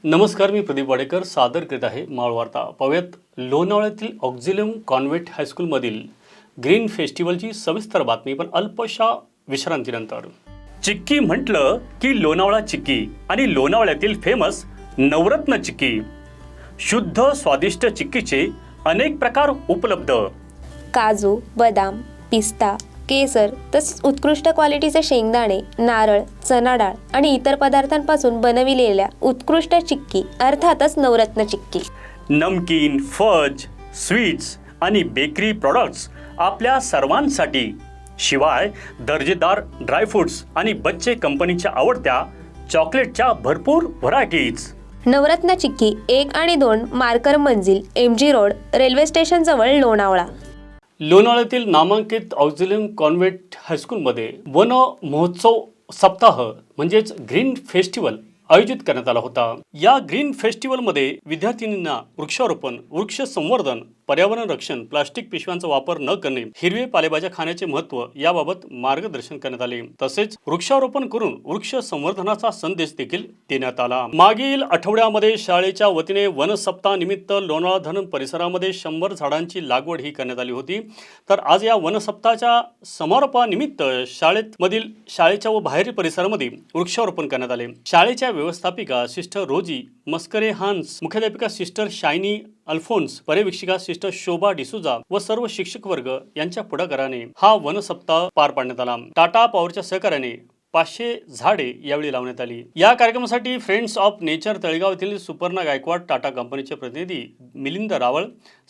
नमस्कार, मी प्रदीप वाडेकर सादर करीत आहे माळवार्ता. पाहूयात लोणावळ्यातील ऑक्झिलियम कॉन्व्हेंट हायस्कूलमधील ग्रीन फेस्टिवलची सविस्तर बातमी, पण अल्पशा विश्रांतीनंतर. चिक्की म्हटलं की लोणावळा चिक्की आणि लोणावळ्यातील फेमस नवरत्न चिक्की. शुद्ध स्वादिष्ट चिक्कीचे अनेक प्रकार उपलब्ध. काजू, बदाम, पिस्ता, केसर तसेच उत्कृष्ट क्वालिटीचे शेंगदाणे, नारळ, चना डाळ आणि इतर पदार्थांपासून बनविलेल्या उत्कृष्ट चिक्की अर्थातच नवरत्न चिक्की. नमकीन, फज, स्वीट्स आणि बेकरी प्रॉडक्ट्स आपल्या सर्वांसाठी. शिवाय दर्जेदार ड्रायफ्रुट्स आणि बच्चे कंपनीच्या आवडत्या चॉकलेटच्या भरपूर व्हरायटीज. नवरत्न चिक्की 1 आणि 2 मार्कर मंजिल, MG रोड, रेल्वे स्टेशन जवळ, लोणावळा. लोणावळ्यातील नामांकित ऑक्झिलियम कॉन्व्हेंट हायस्कूलमध्ये वन महोत्सव सप्ताह म्हणजेच ग्रीन फेस्टिवल आयोजित करण्यात आला होता. या ग्रीन फेस्टिवलमध्ये विद्यार्थिनींना वृक्षारोपण, वृक्ष संवर्धन, पर्यावरण रक्षण, प्लास्टिक पिशव्यांचा वापर न करणे, हिरवे पालेभाज्या खाण्याचे महत्त्व याबाबत मार्गदर्शन करण्यात आले. तसेच वृक्षारोपण करून वृक्ष संवर्धनाचा संदेश देखील देण्यात आला. मागील आठवड्यामध्ये शाळेच्या वतीने वन सप्ताह निमित्त लोणावळा धरण परिसरामध्ये 100 झाडांची लागवड ही करण्यात आली होती. तर आज या वन सप्ताहाच्या समारोपानिमित्त शाळेच्या व बाहेरील परिसरामध्ये वृक्षारोपण करण्यात आले. शाळेच्या व्यवस्थापिका सिस्टर रोजी मस्करे हान्स, मुख्याध्यापिका सिस्टर शायनी अल्फोन्स, पर्यवेक्षिका सिस्टर शोभा डिसुजा व सर्व शिक्षक वर्ग यांच्या पुढाकाराने हा वन सप्ताह पार पाडण्यात आला. टाटा पॉवरच्या सहकार्याने 500 झाडे यावेळी लावण्यात आली. या कार्यक्रमासाठी फ्रेंड्स ऑफ नेचर तळेगाव येथील सुपर्णा गायकवाड, टाटा कंपनीचे प्रतिनिधी मिलिंद रावळ,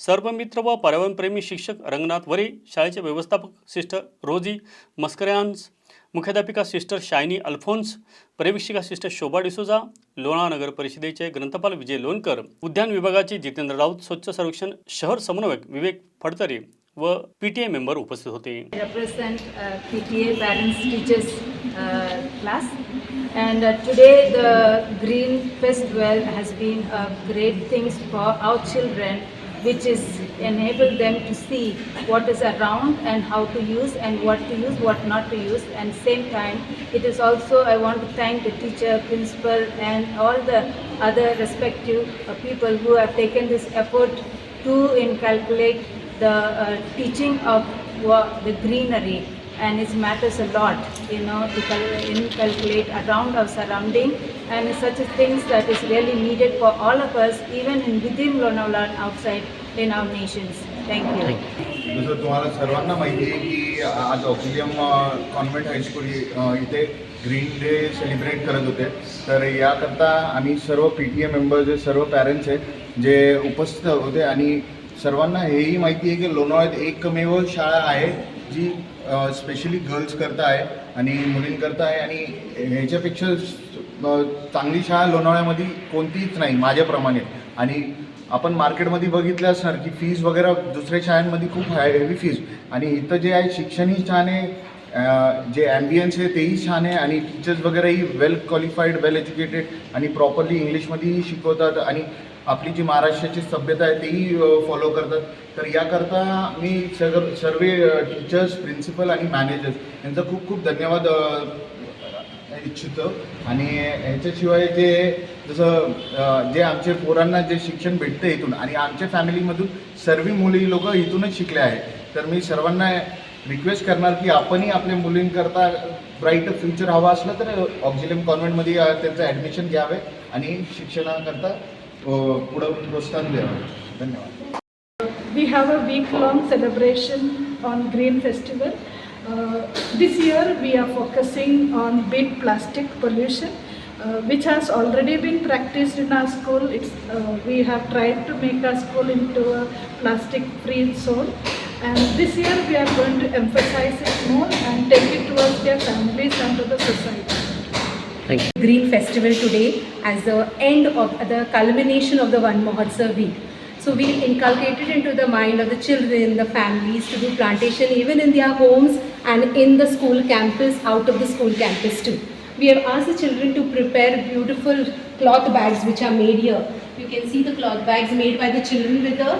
सर्व मित्र व पर्यावरणप्रेमी शिक्षक रंगनाथ वरे, शाळेचे व्यवस्थापक सिस्टर रोजी मस्कऱ्यांस, मुख्याध्यापिका सिस्टर शायनी अल्फोन्स, पर्यवेक्षिका सिस्टर शोभा डिसोजा, लोणावळा नगर परिषदेचे ग्रंथपाल विजय लोणकर, उद्यान विभागाचे जितेंद्र राऊत, स्वच्छ सर्वेक्षण शहर समन्वयक विवेक फडतरे व PTA मेंबर उपस्थित होते. Represent PTA parents teachers class, and today the Green Festival has been a great things for our children, which is enable them to see what is around and how to use and what to use, what not to use. And same time, it is also, I want to thank the teacher, principal and all the other respective people who have taken this effort to inculcate the teaching of the greenery, and it matters a lot, you know, to inculcate around our surrounding, and it's such a things that is really needed for all of us, even in within Lonavala and outside in our nations. Thank you. जसं तुम्हाला सर्वांना माहिती आहे की आज ऑक्झिलियम convent high school इथे green day celebrate करत होते. तर याकरता आम्ही सर्व PTA मेंबर्स, सर्व पॅरेंट्स आहेत जे उपस्थित होते, आणि सर्वांना हेही माहिती आहे की लोणावळ्यात एकमेव शाळा आहे जी स्पेशली गर्ल्स करता आहे आणि मुलींकरता आहे, आणि ह्याच्यापेक्षा चांगली शाळा लोणावळ्यामध्ये कोणतीच नाही माझ्याप्रमाणे. आणि आपण मार्केटमध्ये बघितलं असणार की फीज वगैरे दुसऱ्या शाळांमध्ये खूप हेवी फीज, आणि इथं जे आहे शिक्षणही छान आहे, जे ॲम्बियन्स आहे तेही छान आहे, आणि टीचर्स वगैरेही वेल क्वालिफाईड, वेल एज्युकेटेड आणि प्रॉपरली इंग्लिशमध्येही शिकवतात, आणि आपली जी महाराष्ट्राची सभ्यता आहे तेही फॉलो करतात. तर याकरता मी सर्व टीचर्स, प्रिन्सिपल आणि मॅनेजर्स यांचा खूप खूप धन्यवाद इच्छितो. आणि ह्याच्याशिवाय जसं जे आमचे पोरांना जे शिक्षण भेटतं इथून, आणि आमच्या फॅमिलीमधून सर्व मुली लोक इथूनच शिकले आहेत. तर मी सर्वांना रिक्वेस्ट करणार की आपणही आपल्या मुलींकरता ब्राईट फ्युचर हवा असलं तर ऑक्झिलियम कॉन्व्हेंटमध्ये त्यांचं ॲडमिशन घ्यावे आणि शिक्षणाकरता पुढं प्रोत्साहन द्यावं. धन्यवाद. We have a week-long celebration on Green Festival. This year we are focusing on big plastic pollution, which has already been practiced in our school. We have tried to make our school into a plastic-free zone, and this year we are going to emphasize it more and take it towards their families and to the society. Green Festival today as the end of the culmination of the One Mahotsav week. So we inculcated into the mind of the children, the families to do plantation even in their homes and in the school campus, out of the school campus too. We have asked the children to prepare beautiful cloth bags which are made here. You can see the cloth bags made by the children with the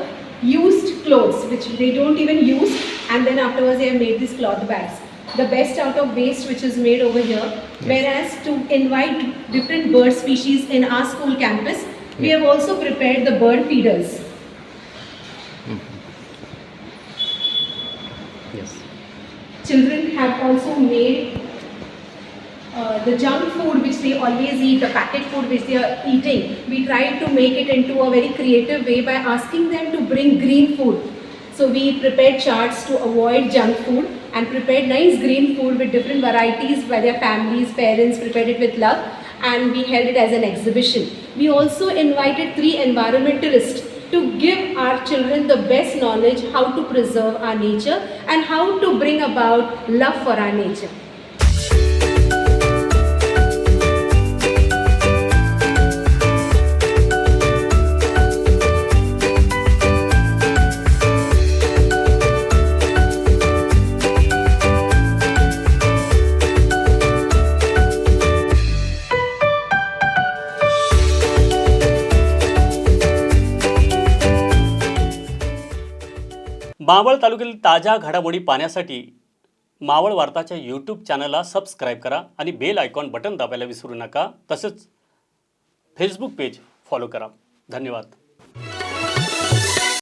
used clothes which they don't even use, and then afterwards they have made these cloth bags. The best out of waste which is made over here Whereas to invite different bird species in our school campus, we have also prepared the bird feeders. Yes. Children have also made the junk food which they always eat, the packet food which they are eating. We tried to make it into a very creative way by asking them to bring green food. So we prepared charts to avoid junk food and prepared nice green food with different varieties by their families, parents prepared it with love, and we held it as an exhibition. We also invited 3 environmentalists to give our children the best knowledge how to preserve our nature and how to bring about love for our nature. Maval तालुक्यातील ताज्या घडामोडी पाहण्यासाठी Maval वार्ताच्या YouTube चॅनलला subscribe करा आणि bell icon button दाबायला विसरू नका. तसंच फेसबुक पेज फॉलो करा. धन्यवाद.